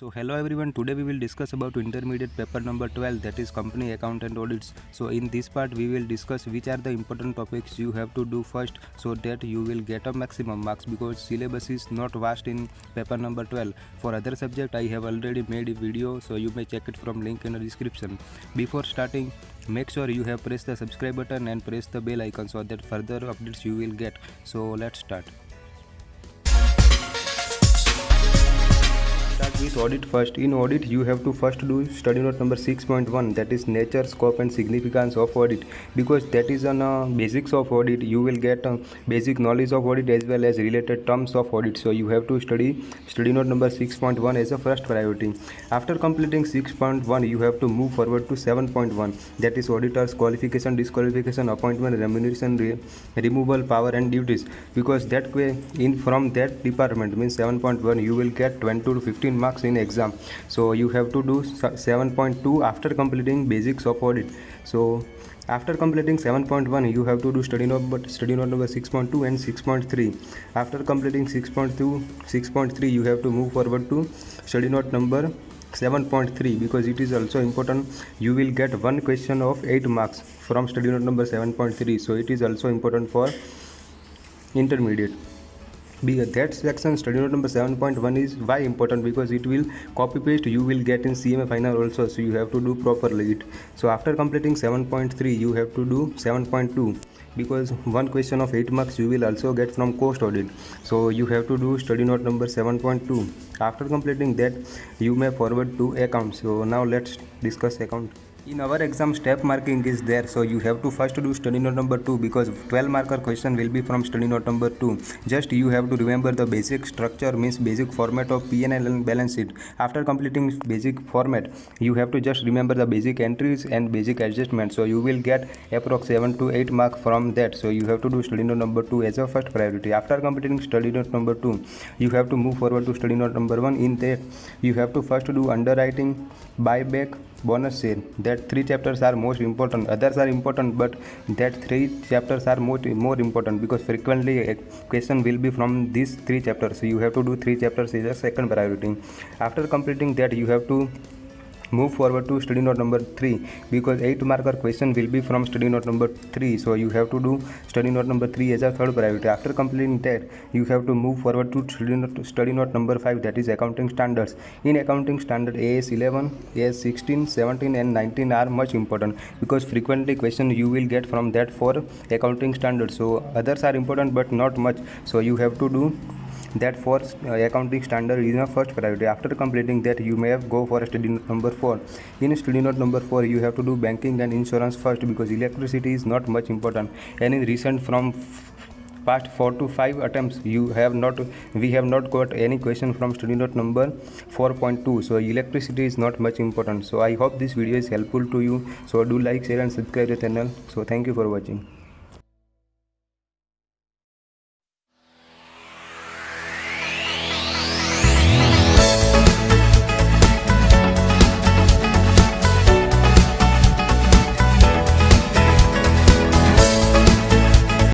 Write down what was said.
So hello everyone, today we will discuss about intermediate paper number 12, that is company account and audits. So in this part we will discuss which are the important topics you have to do first so that you will get a maximum marks, because syllabus is not vast in paper number 12. For other subject I have already made a video, so you may check it from link in the description. Before starting, make sure you have pressed the subscribe button and press the bell icon so that further updates you will get. So let's start. Start with audit first. In audit you have to first do study note number 6.1, that is nature, scope and significance of audit, because that is on basics of audit. You will get basic knowledge of audit as well as related terms of audit. So you have to study note number 6.1 as a first priority. After completing 6.1 you have to move forward to 7.1, that is auditors qualification, disqualification, appointment, remuneration, removal, power and duties, because that way in from that department means 7.1 you will get 20 to 15 marks in exam. So you have to do 7.2 after completing basics of audit. So after completing 7.1 you have to do study note number 6.2 and 6.3. After completing 6.3 you have to move forward to study note number 7.3, because it is also important. You will get one question of 8 marks from study note number 7.3, so it is also important for intermediate. That section study note number 7.1 is why important, because it will copy paste you will get in CMA final also, so you have to do properly it. So after completing 7.3 you have to do 7.2, because one question of 8 marks you will also get from cost audit, so you have to do study note number 7.2. After completing that you may forward to account. So now let's discuss account. In our exam step marking is there, so you have to first do study note number 2, because 12 marker question will be from study note number 2. Just you have to remember the basic structure, means basic format of P&L and balance sheet. After completing basic format you have to just remember the basic entries and basic adjustments, so you will get approx 7 to 8 mark from that. So you have to do study note number 2 as a first priority. After completing study note number 2 you have to move forward to study note number 1. In that you have to first do underwriting, buyback, bonus share. That 3 chapters are most important. Others are important, but that 3 chapters are more important, because frequently a question will be from these 3 chapters. So you have to do 3 chapters as a second priority. After completing that you have to move forward to study note number 3, because 8 marker question will be from study note number 3, so you have to do study note number 3 as a third priority. After completing that you have to move forward to study note number 5, that is accounting standards. In accounting standard AS 11, AS 16, 17 and 19 are much important, because frequently question you will get from that for accounting standards. So others are important but not much, so you have to do that for accounting standard is a first priority. After completing that you may go for study note number 4. In study note number 4 you have to do banking and insurance first, because electricity is not much important, and in recent from past 4 to 5 attempts we have not got any question from study note number 4.2. so electricity is not much important. So I hope this video is helpful to you, so do like, share and subscribe the channel. So thank you for watching.